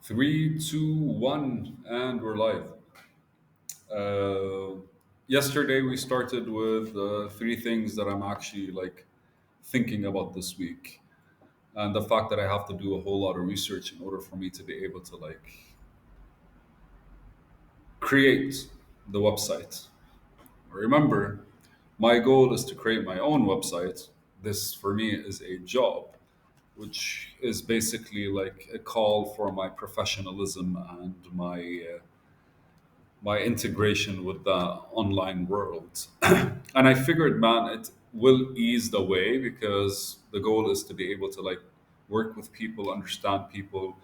Three, two, one, and we're live. Uh, Yesterday we started with three things that I'm actually like thinking about this week, and the fact that I have to do a whole lot of research in order for me to be able to like create the website. Remember, my goal is to create my own website. This for me is a job, which is basically like a call for my professionalism and my integration with the online world. And I figured, man, it will ease the way because the goal is to be able to like work with people, understand people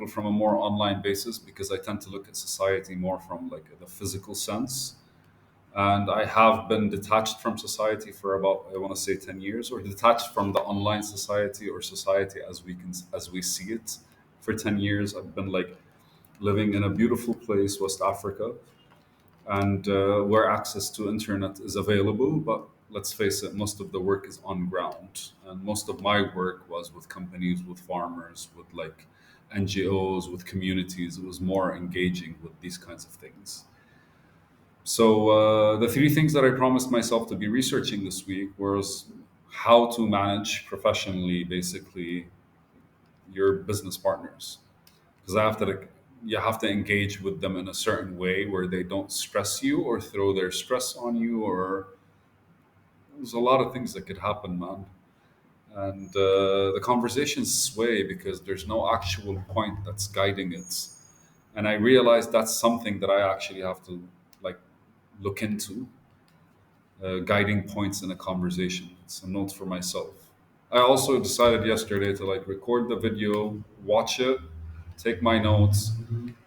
from a more online basis because I tend to look at society more from like the physical sense. And I have been detached from society for about I want to say 10 years, or detached from the online society or society as we see it for 10 years. I've been like living in a beautiful place, West Africa, and where access to internet is available. But let's face it, most of the work is on ground, and most of my work was with companies, with farmers, with like NGOs, with communities. It was more engaging with these kinds of things. So the three things that I promised myself to be researching this week was how to manage professionally, basically, your business partners, because you have to engage with them in a certain way where they don't stress you or throw their stress on you, or there's a lot of things that could happen, man. And the conversations sway because there's no actual point that's guiding it. And I realized that's something that I actually have to like look into, guiding points in a conversation. It's a note for myself. I also decided yesterday to like record the video, watch it, take my notes,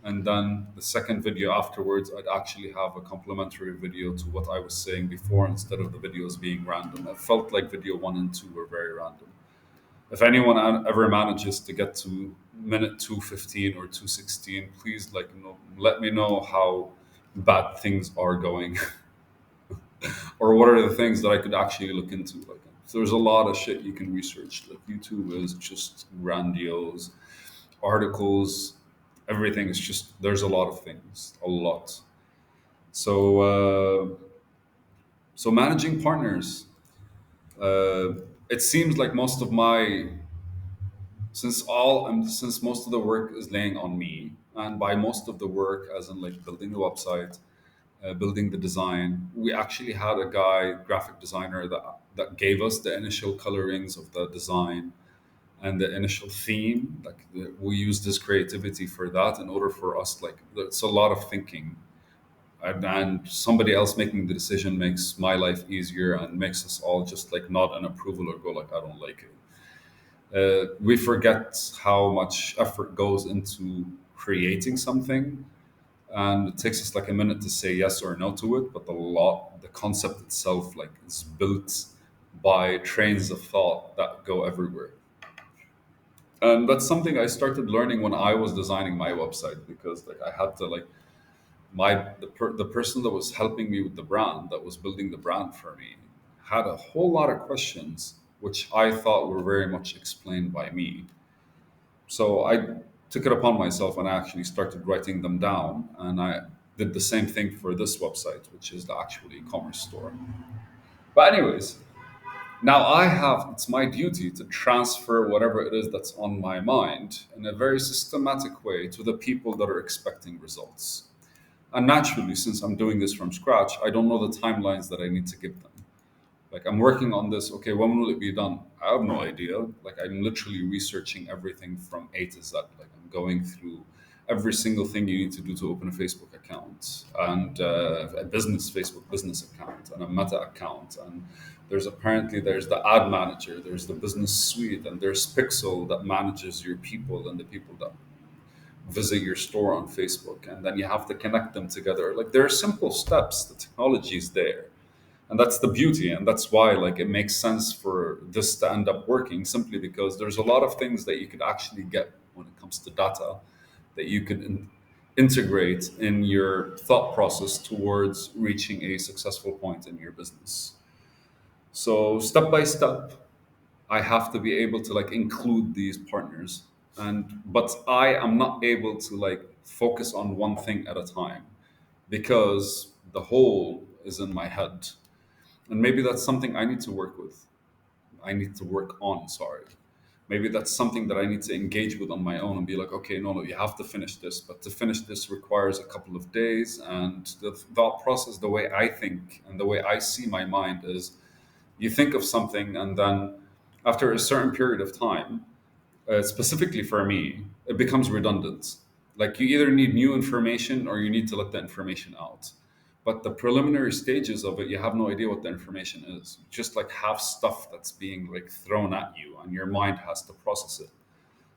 and then the second video afterwards, I'd actually have a complementary video to what I was saying before instead of the videos being random. It felt like video one and two were very random. If anyone ever manages to get to minute 2:15 or 2:16, please let me know how bad things are going or what are the things that I could actually look into. Like, there's a lot of shit you can research. Like, YouTube is just grandiose. Articles, everything is just there's a lot of things, a lot. So, so managing partners. Uh, it seems like most of my since most of the work is laying on me, and by most of the work, as in like building the website, building the design. We actually had a guy, graphic designer, that gave us the initial colorings of the design and the initial theme. We used his creativity for that in order for us. Like, it's a lot of thinking, and somebody else making the decision makes my life easier and makes us all just like nod an approval or go like, I don't like it. We forget how much effort goes into creating something, and it takes us like a minute to say yes or no to it, but the concept itself like is built by trains of thought that go everywhere. And that's something I started learning when I was designing my website, because like I had to like the person that was helping me with the brand, that was building the brand for me, had a whole lot of questions which I thought were very much explained by me. So I took it upon myself and I actually started writing them down. And I did the same thing for this website, which is the actual e-commerce store. But anyways, now it's my duty to transfer whatever it is that's on my mind in a very systematic way to the people that are expecting results. And naturally, since I'm doing this from scratch, I don't know the timelines that I need to give them. Like, I'm working on this. Okay, when will it be done? I have no idea. Like, I'm literally researching everything from A to Z. Like, I'm going through every single thing you need to do to open a Facebook account, and a business Facebook business account, and a Meta account. And there's the ad manager, there's the business suite, and there's Pixel that manages your people and the people that visit your store on Facebook. And then you have to connect them together. Like, there are simple steps. The technology is there, and that's the beauty, and that's why like it makes sense for this to end up working, simply because there's a lot of things that you could actually get when it comes to data that you could integrate in your thought process towards reaching a successful point in your business. So step by step, I have to be able to like include these partners and but I am not able to like focus on one thing at a time because the whole is in my head. And maybe that's something I need to work with. I need to work on, sorry. Maybe that's something that I need to engage with on my own and be like, okay, no, no, you have to finish this. But to finish this requires a couple of days. And the thought process, the way I think and the way I see my mind is you think of something, and then after a certain period of time, specifically for me, it becomes redundant. Like you either need new information or you need to let the information out. But the preliminary stages of it, you have no idea what the information is. You just like have stuff that's being like thrown at you, and your mind has to process it.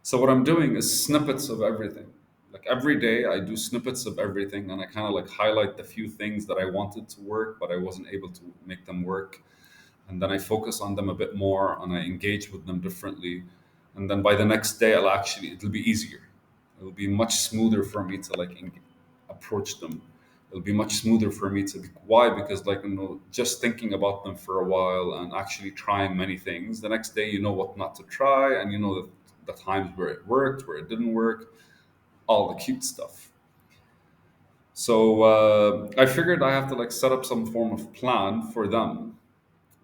So what I'm doing is snippets of everything. Like every day, I do snippets of everything, and I kind of like highlight the few things that I wanted to work, but I wasn't able to make them work, and then I focus on them a bit more and I engage with them differently. And then by the next day, it'll be easier. It'll be much smoother for me to like approach them. It'll be much smoother for me to be, why? Because like, just thinking about them for a while and actually trying many things. The next day, you know what not to try, and you know the times where it worked, where it didn't work, all the cute stuff. So I figured I have to like set up some form of plan for them,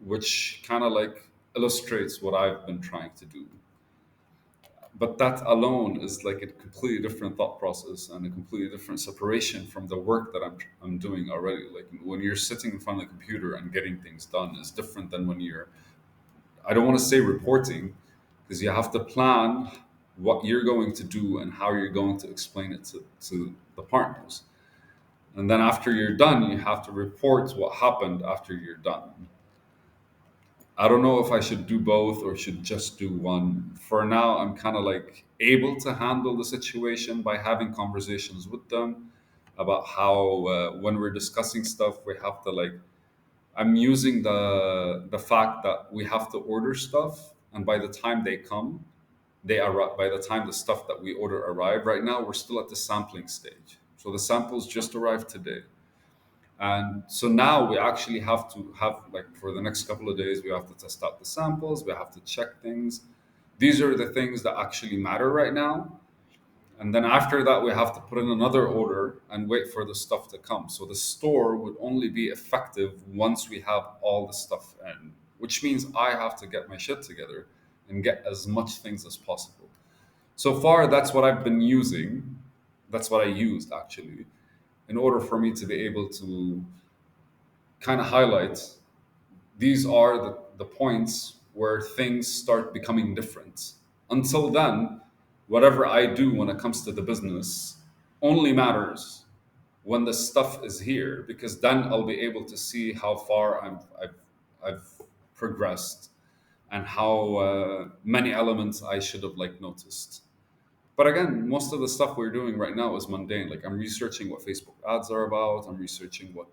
which kind of like illustrates what I've been trying to do. But that alone is like a completely different thought process and a completely different separation from the work that I'm doing already. Like when you're sitting in front of the computer and getting things done is different than when you're, I don't want to say reporting, because you have to plan what you're going to do and how you're going to explain it to the partners. And then after you're done, you have to report what happened after you're done. I don't know if I should do both or should just do one. For now, I'm kind of like able to handle the situation by having conversations with them about how when we're discussing stuff, we have to like. I'm using the fact that we have to order stuff, and by the time they come, they arrive. By the time the stuff that we order arrive, right now we're still at the sampling stage. So the samples just arrived today. And so now we actually have to have, like, for the next couple of days, we have to test out the samples, we have to check things. These are the things that actually matter right now. And then after that, we have to put in another order and wait for the stuff to come. So the store would only be effective once we have all the stuff in, which means I have to get my shit together and get as much things as possible. So far, that's what I've been using. That's what I used actually in order for me to be able to kind of highlight these are the points where things start becoming different. Until then, whatever I do when it comes to the business only matters when the stuff is here, because then I'll be able to see how far I've progressed and how many elements I should have like noticed. But again, most of the stuff we're doing right now is mundane. Like I'm researching what Facebook ads are about. I'm researching what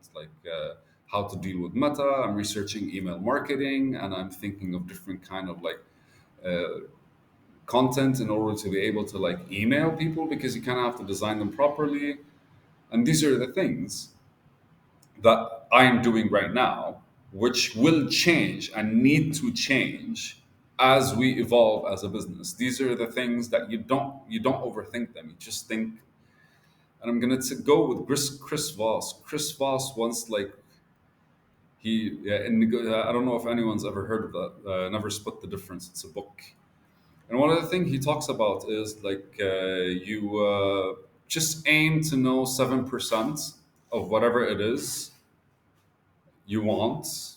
how to deal with Meta. I'm researching email marketing, and I'm thinking of different kind of like content in order to be able to like email people, because you kind of have to design them properly. And these are the things that I am doing right now, which will change and need to change as we evolve as a business. These are the things that you don't overthink them. You just think. And I'm gonna go with Chris Voss. Chris Voss once like I don't know if anyone's ever heard of that. Never Split the Difference. It's a book, and one of the things he talks about is like you just aim to know 7% of whatever it is you want,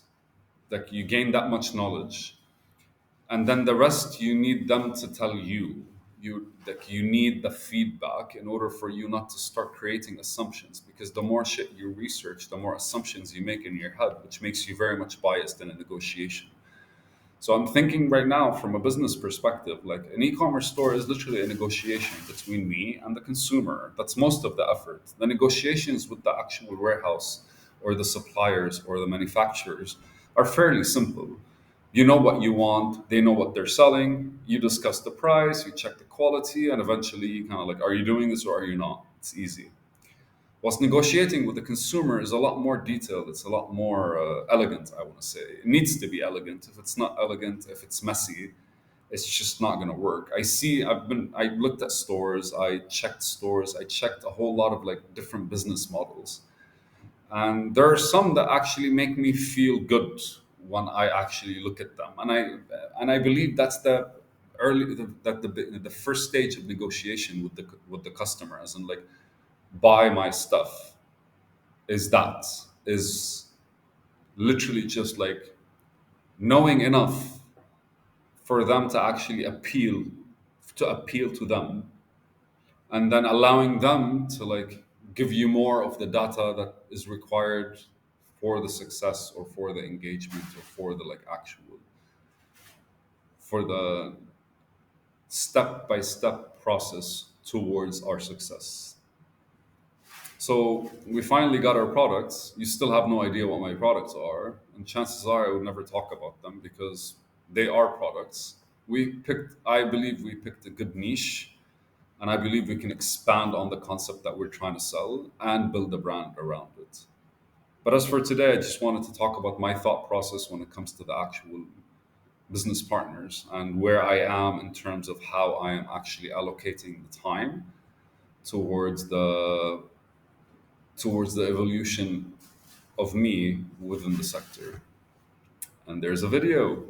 like you gain that much knowledge, and then the rest you need them to tell you. You need the feedback in order for you not to start creating assumptions, because the more shit you research, the more assumptions you make in your head, which makes you very much biased in a negotiation. So I'm thinking right now from a business perspective, like an e-commerce store is literally a negotiation between me and the consumer. That's most of the effort. The negotiations with the actual warehouse or the suppliers or the manufacturers are fairly simple. You know what you want, they know what they're selling, you discuss the price, you check the quality, and eventually you kind of like, are you doing this or are you not? It's easy. Whilst negotiating with the consumer is a lot more detailed, it's a lot more elegant, I want to say. It needs to be elegant. If it's not elegant, if it's messy, it's just not going to work. I looked at stores, I checked a whole lot of like different business models, and there are some that actually make me feel good when I actually look at them, and I believe that's the the first stage of negotiation with the customer, as in like, buy my stuff, is that is literally just like knowing enough for them to actually appeal to them, and then allowing them to like give you more of the data that is required for the success or for the engagement or for the like actual for the step by step process towards our success. So we finally got our products. You still have no idea what my products are, and chances are I would never talk about them because they are products. I believe we picked a good niche, and I believe we can expand on the concept that we're trying to sell and build a brand around it. But as for today, I just wanted to talk about my thought process when it comes to the actual business partners and where I am in terms of how I am actually allocating the time towards the towards the evolution of me within the sector. And there's a video.